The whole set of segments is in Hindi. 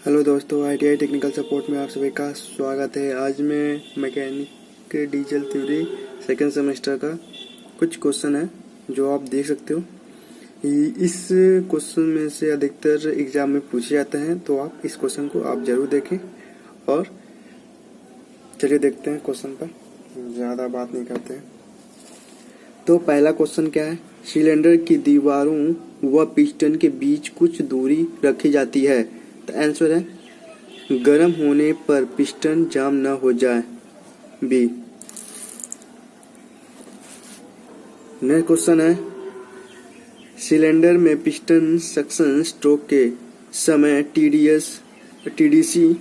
हेलो दोस्तों, आईटीआई टेक्निकल सपोर्ट में आप सभी का स्वागत है। आज मैं mechanic diesel theory second semester का कुछ क्वेश्चन है जो आप देख सकते हो। इस क्वेश्चन में से अधिकतर एग्जाम में पूछे जाते हैं, तो आप इस क्वेश्चन को आप जरूर देखें। और चलिए देखते हैं क्वेश्चन पर, ज़्यादा बात नहीं करते हैं। तो पहला क्वेश्चन क्या है? सिलेंडर की दीवारों व पिस्टन के बीच कुछ दूरी रखी जाती है। तो आंसर है गर्म होने पर पिस्टन जाम न हो जाए, बी। नेक्स्ट क्वेश्चन है, सिलेंडर में पिस्टन सक्शन स्ट्रोक के समय टीडीसी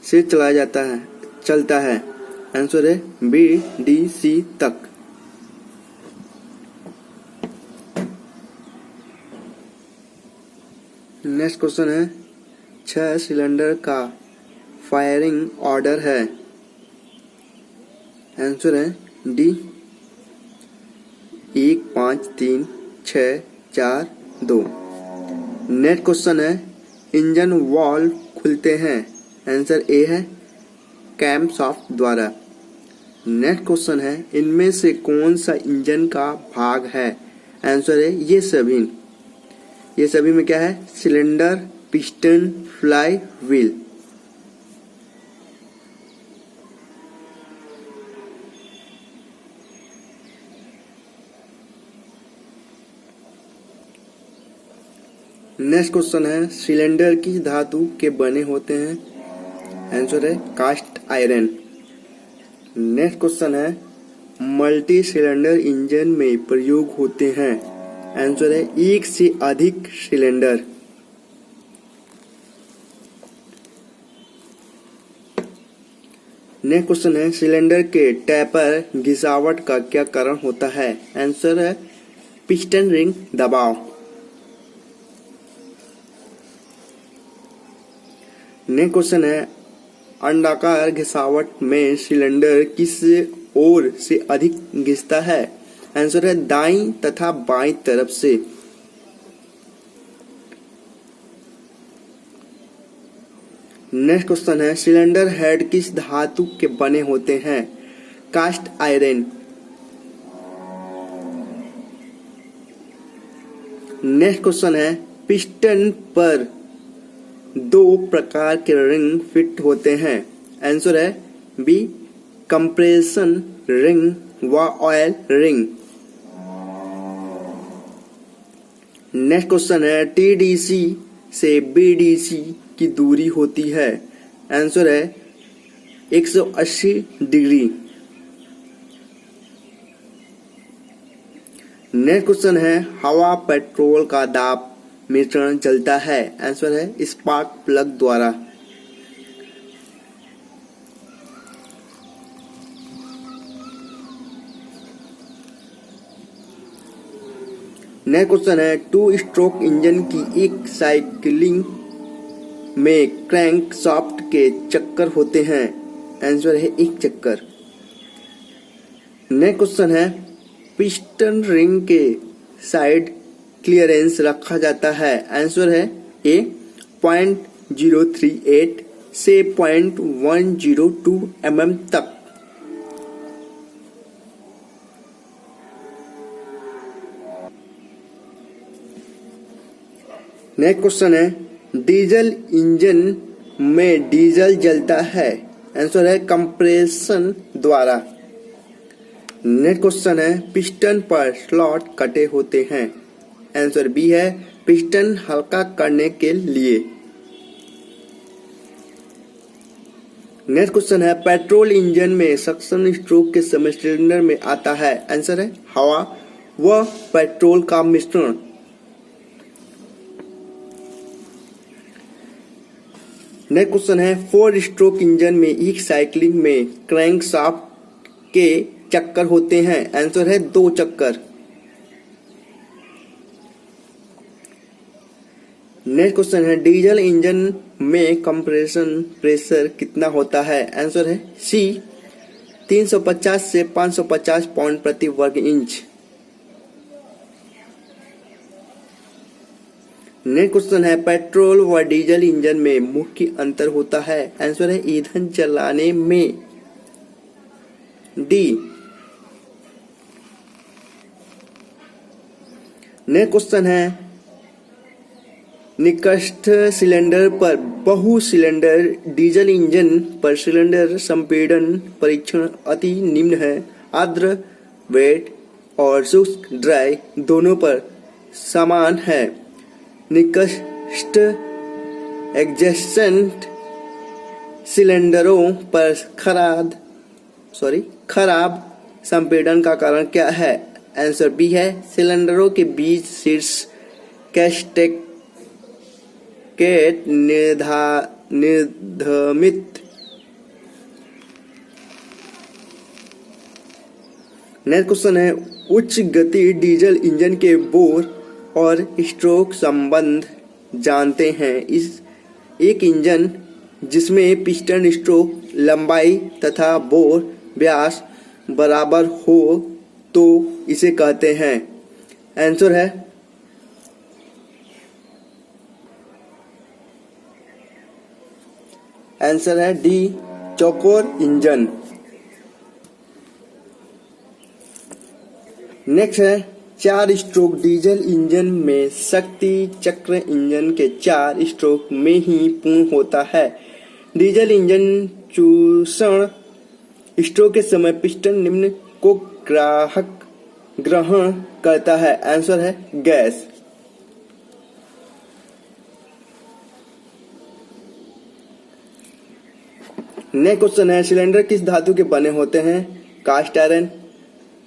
से चलता है। आंसर है बी डी सी तक। नेक्स्ट क्वेश्चन है, 6 सिलेंडर का फायरिंग ऑर्डर है। आंसर है डी 1 5 3 6 4 2। नेक्स्ट क्वेश्चन है, इंजन वाल्व खुलते हैं। आंसर ए है कैमशाफ्ट द्वारा। नेक्स्ट क्वेश्चन है, इनमें से कौन सा इंजन का भाग है? आंसर है ये सभी में क्या है? Cylinder, piston, fly wheel. Next question है, सिलेंडर किस धातु के बने होते हैं? आंसर है कास्ट आयरन। नेक्स्ट क्वेश्चन है, मल्टी सिलेंडर इंजन में प्रयोग होते हैं। आंसर है एक से अधिक सिलेंडर। नेक्स्ट क्वेश्चन है, सिलेंडर के टैपर घिसावट का क्या कारण होता है? आंसर है पिस्टन रिंग दबाव। नेक्स्ट क्वेश्चन है, अंडाकार घिसावट में सिलेंडर किस ओर से अधिक घिसता है? आंसर है दाईं तथा बाईं तरफ से। नेक्स्ट क्वेश्चन है, सिलेंडर हेड किस धातु के बने होते हैं? Cast iron. नेक्स्ट क्वेश्चन है, पिस्टन पर 2 प्रकार के रिंग फिट होते हैं। आंसर है बी कंप्रेशन रिंग व ऑयल रिंग। नेक्स्ट क्वेश्चन है, टीडीसी से बीडीसी की दूरी होती है। आंसर है 180 डिग्री। नेक्स्ट क्वेश्चन है, हवा पेट्रोल का दाब मिश्रण जलता है। आंसर है स्पार्क प्लग द्वारा। नेक्स्ट क्वेश्चन है, 2 स्ट्रोक इंजन की एक साइकिलिंग में क्रैंक शाफ्ट के चक्कर होते हैं। आंसर है 1 चक्कर। नेक्स्ट क्वेश्चन है, पिस्टन रिंग के साइड क्लियरेंस रखा जाता है। आंसर है ए 0.038 से 0.102 mm तक। नेक्स्ट क्वेश्चन है, डीजल इंजन में डीजल जलता है। आंसर है कंप्रेशन द्वारा। नेक्स्ट क्वेश्चन है, पिस्टन पर स्लॉट कटे होते हैं। आंसर बी है पिस्टन हल्का करने के लिए। नेक्स्ट क्वेश्चन है, पेट्रोल इंजन में सक्शन स्ट्रोक के समय सिलेंडर में आता है। आंसर है हवा व पेट्रोल का मिश्रण। नेक्स्ट क्वेश्चन है, 4 स्ट्रोक इंजन में एक साइकिलिंग में क्रैंक शाफ्ट के चक्कर होते हैं। आंसर है 2 चक्कर। नेक्स्ट क्वेश्चन है, डीजल इंजन में कंप्रेशन प्रेशर कितना होता है? आंसर है सी 350 से 550 पाउंड प्रति वर्ग इंच। नेक्स्ट क्वेश्चन है पेट्रोल व डीजल इंजन में मुख्य अंतर होता है। आंसर है ईंधन चलाने में। डी। नेक्स्ट क्वेश्चन है निकटस्थ सिलेंडर पर बहु सिलेंडर डीजल इंजन पर सिलेंडर संपीड़न परीक्षण अति निम्न है। आर्द्र वेट और शुष्क ड्राई दोनों पर समान है। निकटस्थ एडजेसेंट सिलेंडरों पर खराब संपीड़न का कारण क्या है? आंसर बी है सिलेंडरों के बीच शीर्ष कैस्केड निर्धामित। नेक्स्ट क्वेश्चन है उच्च गति डीजल इंजन के बोर और स्ट्रोक संबंध जानते हैं। इस एक इंजन जिसमें पिस्टन स्ट्रोक लंबाई तथा बोर व्यास बराबर हो तो इसे कहते हैं। आंसर है डी चौकोर इंजन। नेक्स्ट है 4 स्ट्रोक डीजल इंजन में शक्ति चक्र इंजन के 4 स्ट्रोक में ही पूर्ण होता है। डीजल इंजन चूषण स्ट्रोक के समय पिस्टन निम्न को ग्रहण करता है। आंसर है गैस। नेक्स्ट क्वेश्चन है सिलेंडर किस धातु के बने होते हैं? Cast iron.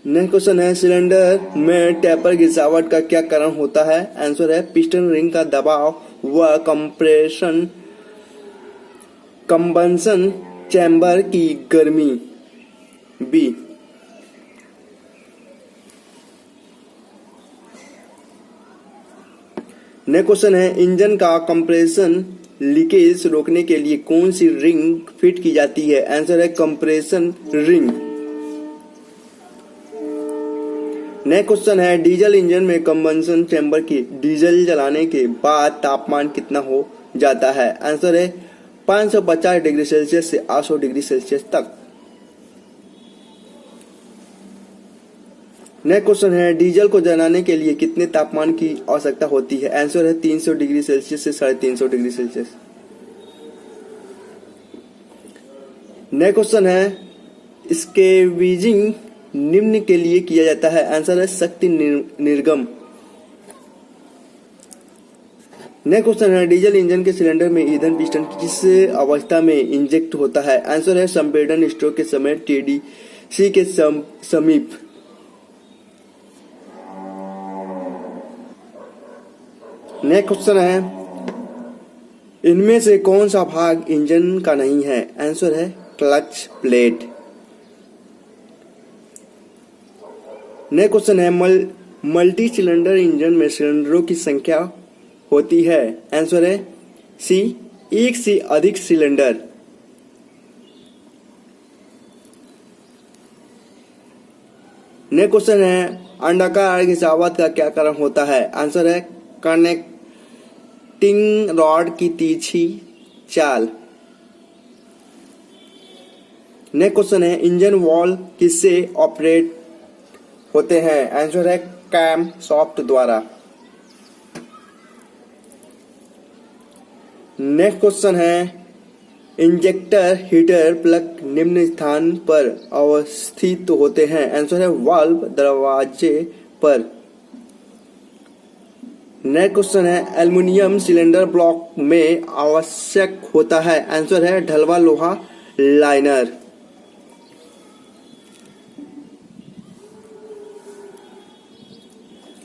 नेक्स्ट क्वेश्चन है सिलेंडर में टेपर गिरावट का क्या कारण होता है? आंसर है पिस्टन रिंग का दबाव व कंबंशन चैम्बर की गर्मी। बी। नेक्स्ट क्वेश्चन है इंजन का कंप्रेशन लीकेज रोकने के लिए कौन सी रिंग फिट की जाती है? आंसर है कंप्रेशन रिंग। नेक्स्ट क्वेश्चन है डीजल इंजन में कंबंशन चैम्बर की डीजल जलाने के बाद तापमान कितना हो जाता है? आंसर है 550 डिग्री सेल्सियस से 800 डिग्री सेल्सियस तक। नेक्स्ट क्वेश्चन है डीजल को जलाने के लिए कितने तापमान की आवश्यकता होती है? आंसर है 300 डिग्री सेल्सियस से 350 डिग्री सेल्सियस। नेक्स्ट क्वेश्चन है स्केविजिंग निम्न के लिए किया जाता है। आंसर है शक्ति निर्गम। नेक्स्ट क्वेश्चन है डीजल इंजन के सिलेंडर में ईंधन पिस्टन किस अवस्था में इंजेक्ट होता है? आंसर है संपीड़न स्ट्रोक के समय टीडीसी के समीप। नेक्स्ट क्वेश्चन है इनमें से कौन सा भाग इंजन का नहीं है? आंसर है क्लच प्लेट। नेक्स्ट क्वेश्चन है मल्टी सिलेंडर इंजन में सिलेंडरों की संख्या होती है। आंसर है सी एक से अधिक सिलेंडर। नेक्स्ट क्वेश्चन है अंडाकार घिसावट का क्या कारण होता है? आंसर है कनेक्टिंग रॉड की तिरछी चाल। नेक्स्ट क्वेश्चन है इंजन वॉल्व किससे ऑपरेट होते हैं? आंसर है कैम सॉफ्ट द्वारा। नेक्स्ट क्वेश्चन है इंजेक्टर हीटर प्लग निम्न स्थान पर अवस्थित होते हैं। आंसर है वाल्व दरवाजे पर। नेक्स्ट क्वेश्चन है एल्युमिनियम सिलेंडर ब्लॉक में आवश्यक होता है। आंसर है ढलवा लोहा लाइनर।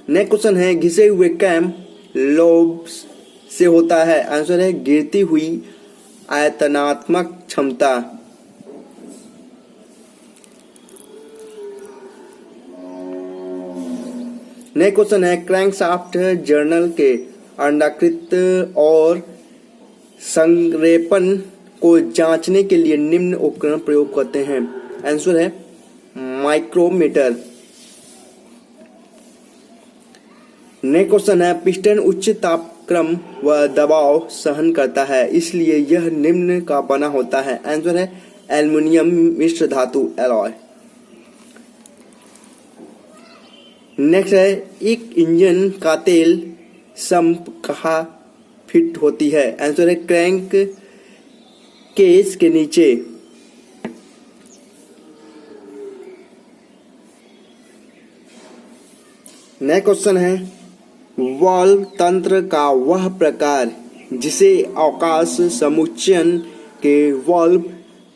नेक्स्ट क्वेश्चन है घिसे हुए कैम लोब्स से होता है। आंसर है गिरती हुई आयतनात्मक क्षमता। नेक्स्ट क्वेश्चन है क्रैंकशाफ्ट जर्नल के अंडाकृत और संरेपण को जांचने के लिए निम्न उपकरण प्रयोग करते हैं। आंसर है माइक्रोमीटर। नेक्स्ट क्वेश्चन है पिस्टन उच्च ताप क्रम व दबाव सहन करता है, इसलिए यह निम्न का बना होता है। आंसर है एल्युमिनियम मिश्र धातु एलॉय। नेक्स्ट है, एक इंजन का तेल संप कहाँ फिट होती है? आंसर है क्रैंक केस के नीचे। नेक्स्ट क्वेश्चन है, वाल्व तंत्र का वह प्रकार जिसे अवकाश समुच्चयन के वाल्व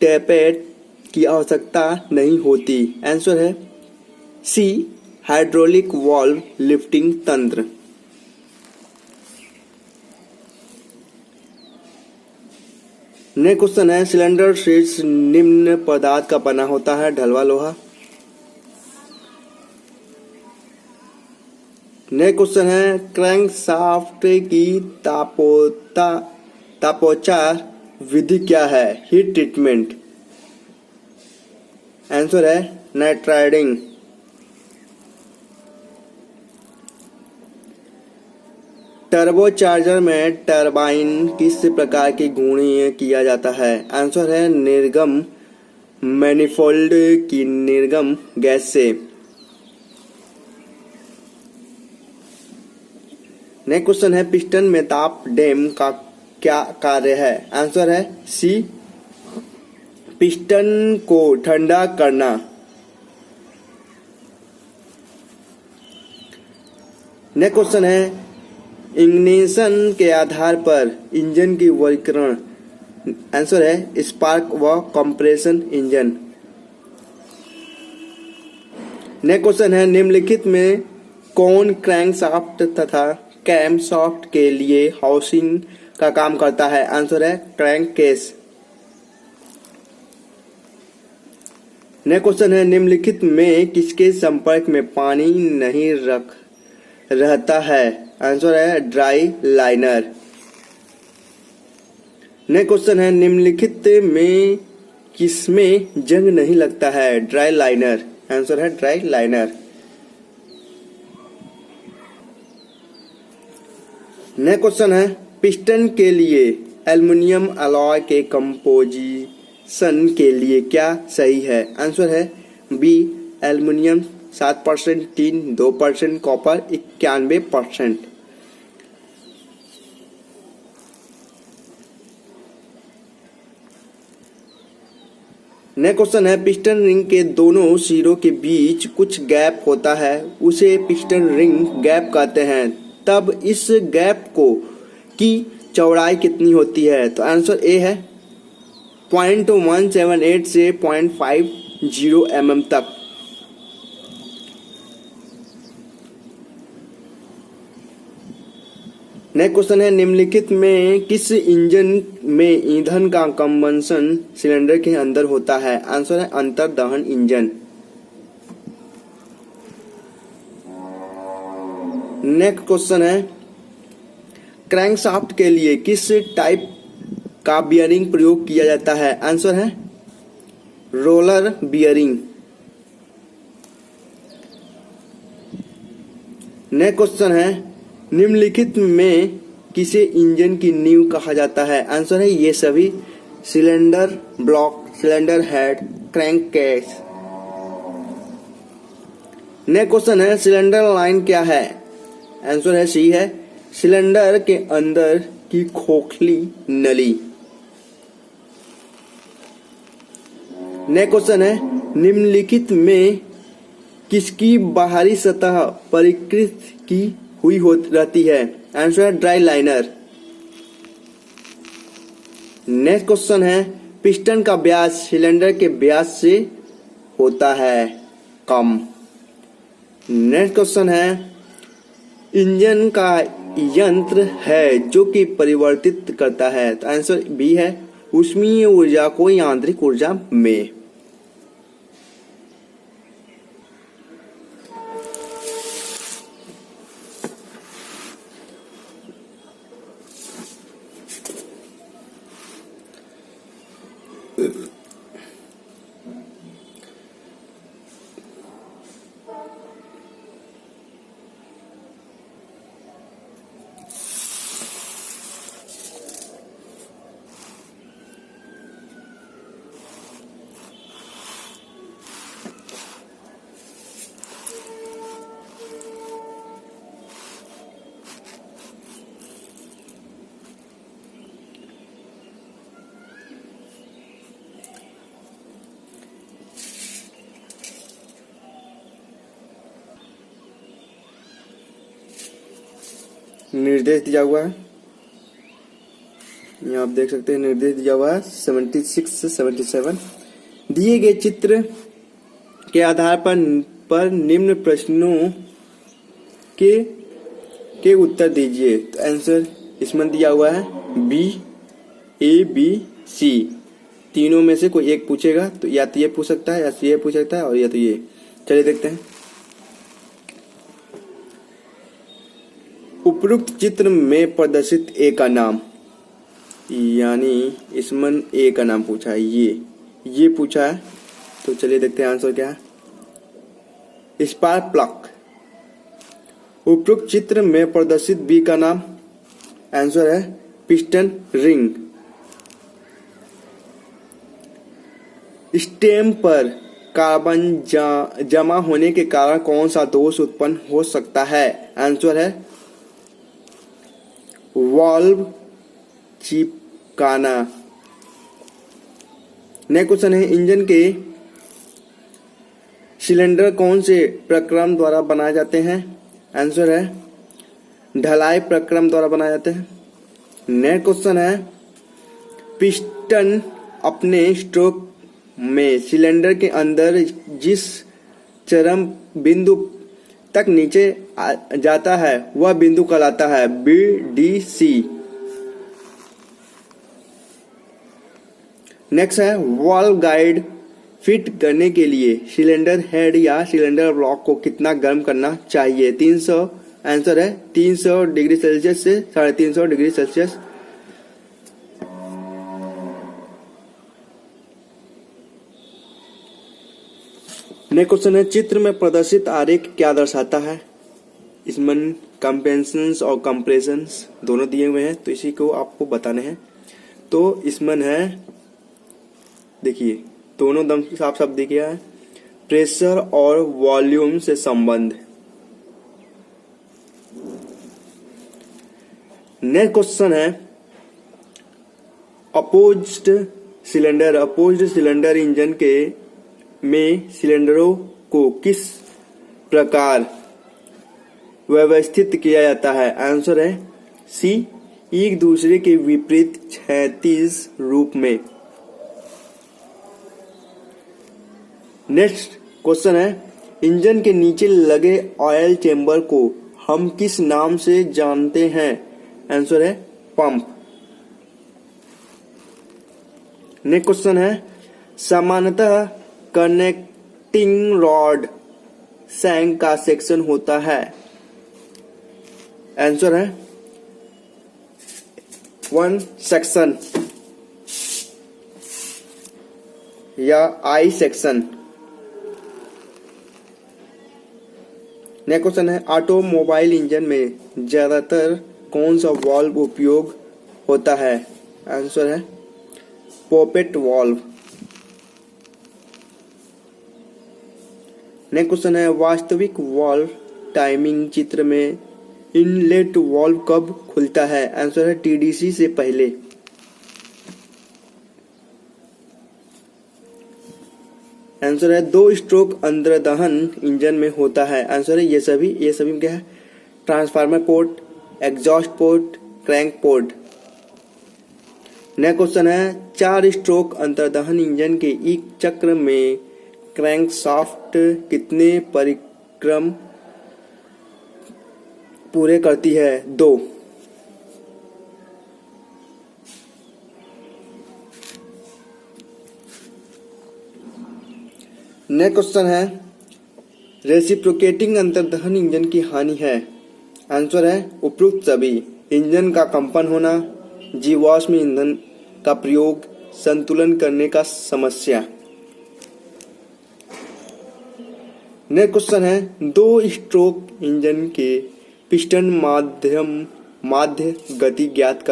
टैपेट की आवश्यकता नहीं होती? आंसर है सी हाइड्रोलिक वाल्व लिफ्टिंग तंत्र। नेक्स्ट क्वेश्चन है, सिलेंडर शीर्ष निम्न पदार्थ का बना होता है? ढलवा लोहा। नेक्स्ट क्वेश्चन है, क्रैंक शाफ्ट की तापोचार विधि क्या है? Heat treatment. आंसर है नाइट्राइडिंग। टर्बोचार्जर में टरबाइन किस प्रकार की घूर्णी किया जाता है? आंसर है निर्गम मैनिफोल्ड की निर्गम गैस से। नेक्स्ट क्वेश्चन है, पिस्टन में ताप डैम का क्या कार्य है? आंसर है सी पिस्टन को ठंडा करना। नेक्स्ट क्वेश्चन है, इग्निशन के आधार पर इंजन की वर्गीकरण? आंसर है स्पार्क व कंप्रेशन इंजन। नेक्स्ट क्वेश्चन है, निम्नलिखित में कौन क्रैंकशाफ्ट तथा कैम शाफ्ट के लिए हाउसिंग का काम करता है? आंसर है क्रैंक केस। नेक्स्ट क्वेश्चन है, निम्नलिखित में किसके संपर्क में पानी नहीं रहता है? आंसर है ड्राई लाइनर। नेक्स्ट क्वेश्चन है, निम्नलिखित में किसमें जंग नहीं लगता है? Dry liner. आंसर है ड्राई लाइनर। नेक्स्ट क्वेश्चन है, पिस्टन के लिए एल्युमिनियम अलॉय के कंपोजिशन के लिए क्या सही है? आंसर है B aluminium 7%, tin 2%, copper 91%। Next question है, पिस्टन रिंग के दोनों सिरों के बीच कुछ गैप होता है, उसे पिस्टन रिंग गैप कहते हैं। तब इस गैप की चौड़ाई कितनी होती है? तो आंसर ए है 0.178 से 0.50 mm तक। नेक्स्ट क्वेश्चन है, निम्नलिखित में किस इंजन में ईंधन का कंबंशन सिलेंडर के अंदर होता है? आंसर है अंतर्दहन इंजन। नेक्स्ट क्वेश्चन है, क्रैंकशाफ्ट के लिए किस टाइप का बियरिंग प्रयोग किया जाता है? आंसर है रोलर बियरिंग। नेक्स्ट क्वेश्चन है, निम्नलिखित में किसे इंजन की नींव कहा जाता है? आंसर है ये सभी: cylinder block, cylinder head, crank case. Next question है, सिलेंडर लाइन क्या है? आंसर है सी है सिलेंडर के अंदर की खोखली नली। नेक्स्ट क्वेश्चन है, निम्नलिखित में किसकी बाहरी सतह परिकृत की हुई रहती है? आंसर है ड्राई लाइनर। नेक्स्ट क्वेश्चन है, पिस्टन का व्यास सिलेंडर के व्यास से होता है कम। नेक्स्ट क्वेश्चन है, इंजन का यंत्र है जो कि परिवर्तित करता है? तो आंसर बी है ऊष्मीय ऊर्जा को यांत्रिक ऊर्जा में। निर्देश दिया हुआ है, यहाँ आप देख सकते हैं निर्देश दिया हुआ है 76 से 77। दिए गए चित्र के आधार पर निम्न प्रश्नों के उत्तर दीजिए। तो आंसर इसमें दिया हुआ है बी, ए, बी, सी। तीनों में से कोई एक पूछेगा, तो या तो ये पूछ सकता है, या तो ये पूछ सकता है, और या तो ये। चलिए देखते हैं। उपरोक्त चित्र में प्रदर्शित ए का नाम, यानी इसमें ए का नाम पूछा है, ये पूछा है। तो चलिए देखते हैं आंसर क्या है। Spark plug. उपरोक्त चित्र में प्रदर्शित बी का नाम, आंसर है पिस्टन रिंग। स्टेम पर कार्बन जमा होने के कारण कौन सा दोष उत्पन्न हो सकता है, आंसर है वाल्व चिपकाना। नेक्स्ट क्वेश्चन है, इंजन के सिलेंडर कौन से प्रक्रम द्वारा बनाए जाते हैं, आंसर है ढलाई प्रक्रम द्वारा बनाए जाते हैं। नेक्स्ट क्वेश्चन है, पिस्टन अपने स्ट्रोक में सिलेंडर के अंदर जिस चरम बिंदु तक नीचे जाता है वह बिंदु कहलाता है बी, डी, सी। नेक्स्ट है, वॉल्व गाइड फिट करने के लिए सिलेंडर हेड या सिलेंडर ब्लॉक को कितना गर्म करना चाहिए, 300, आंसर है 300 डिग्री सेल्सियस से 350 डिग्री सेल्सियस। नेक्स्ट क्वेश्चन है, चित्र में प्रदर्शित आरेख क्या दर्शाता है। इसमें कंपेंशंस और कंप्रेशंस दोनों दिए हुए हैं, तो इसी को आपको बताने हैं। तो इसमें है, देखिए दोनों दम साफ साफ दिख गया है, प्रेशर और वॉल्यूम से संबंध। नेक्स्ट क्वेश्चन है, अपोज्ड सिलेंडर इंजन के में सिलेंडरों को किस प्रकार व्यवस्थित किया जाता है, आंसर है सी, एक दूसरे के विपरीत क्षैतिज रूप में। नेक्स्ट क्वेश्चन है, इंजन के नीचे लगे ऑयल चेंबर को हम किस नाम से जानते हैं, आंसर है पंप। नेक्स्ट क्वेश्चन है, सामान्यतः कनेक्टिंग रॉड सैंक का सेक्शन होता है, आंसर है 1 सेक्शन या आई सेक्शन। नेक्स्ट क्वेश्चन है, ऑटोमोबाइल इंजन में ज्यादातर कौन सा वाल्व उपयोग होता है, आंसर है पॉपेट वाल्व। नेक्स्ट क्वेश्चन है, वास्तविक वाल्व टाइमिंग चित्र में इनलेट वाल्व कब खुलता है, आंसर है टीडीसी से पहले। आंसर है 2 स्ट्रोक अंतर्दहन इंजन में होता है, आंसर है ये सभी में क्या है, transformer port, exhaust port, crank port. Next question है, 4 स्ट्रोक अंतर्दहन इंजन के एक चक्र में क्रैंक शाफ्ट कितने परिक्रम पूरे करती है, 2। नेक्स्ट क्वेश्चन है, रेसिप्रोकेटिंग अंतर्दहन इंजन की हानि है, आंसर है उपरोक्त सभी। इंजन का कंपन होना, जीवाश्म ईंधन का प्रयोग, संतुलन करने का समस्या। नेक्स्ट क्वेश्चन है, 2 स्ट्रोक इंजन के पिस्टन माध्य गति ज्ञात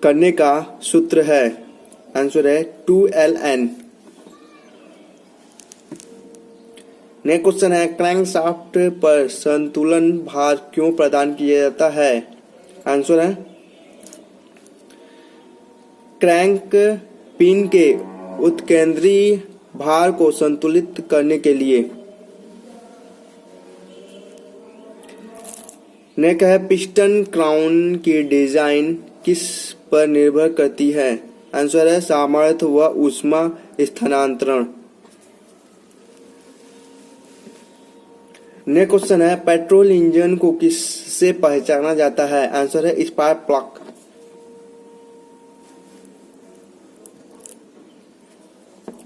करने का सूत्र है, आंसर है 2Ln। नेक्स्ट क्वेश्चन है, क्रैंकशाफ्ट पर संतुलन भार क्यों प्रदान किया जाता है, आंसर है क्रैंक पिन के उत्केंद्रीय भार को संतुलित करने के लिए। नेक है पिस्टन क्राउन की डिजाइन किस पर निर्भर करती है? आंसर है सामर्थ्य व ऊष्मा स्थानांतरण। नेक्स्ट क्वेश्चन है पेट्रोल इंजन को किससे पहचाना जाता है? आंसर है स्पार्क प्लग।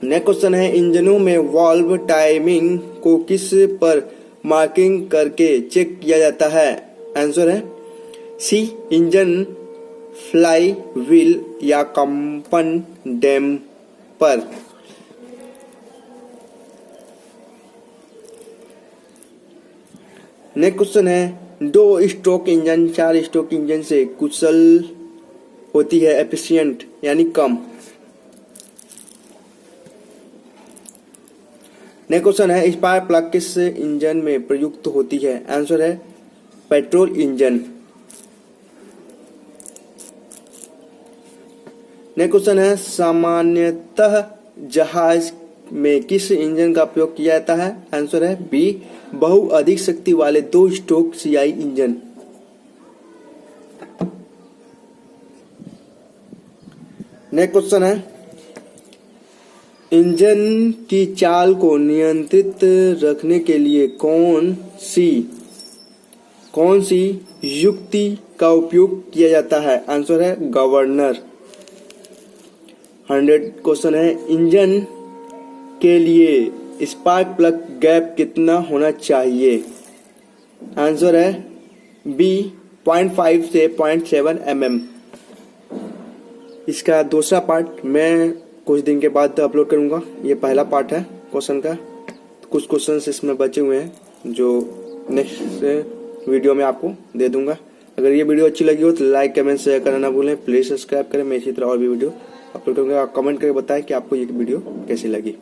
नेक्स्ट क्वेश्चन है इंजनों में वाल्व टाइमिंग को किस पर मार्किंग करके चेक किया जाता है? आंसर है सी इंजन फ्लाई व्हील या कंपन डैम्पर। नेक्स्ट क्वेश्चन है 2 स्ट्रोक इंजन 4 स्ट्रोक इंजन से कुशल होती है एफिशिएंट यानी कम। नेक्स्ट क्वेश्चन है स्पार्क प्लग किस इंजन में प्रयुक्त होती है? आंसर है पेट्रोल इंजन। नेक्स्ट क्वेश्चन है सामान्यतः जहाज में किस इंजन का प्रयोग किया जाता है? आंसर है बी बहुअधिक शक्ति वाले 2 stroke CI engine. Next question है इंजन की चाल को नियंत्रित रखने के लिए कौन सी युक्ति का उपयोग किया जाता है? आंसर है गवर्नर। 100 क्वेश्चन है इंजन के लिए स्पार्क प्लग गैप कितना होना चाहिए? आंसर है बी 0.5 से 0.7 mm। इसका दूसरा पार्ट मैं कुछ दिन के बाद अपलोड करूंगा। ये पहला पार्ट है क्वेश्चन का। कुछ क्वेश्चंस इसमें बचे हुए हैं जो नेक्स्ट वीडियो में आपको दे दूंगा। अगर ये वीडियो अच्छी लगी हो तो लाइक कमेंट शेयर करना ना भूलें। प्लीज सब्सक्राइब करें। मैं इसी तरह और भी वीडियो अपलोड करूंगा। आप कमेंट करके बताएं कि आपको ये वीडियो कैसी लगी।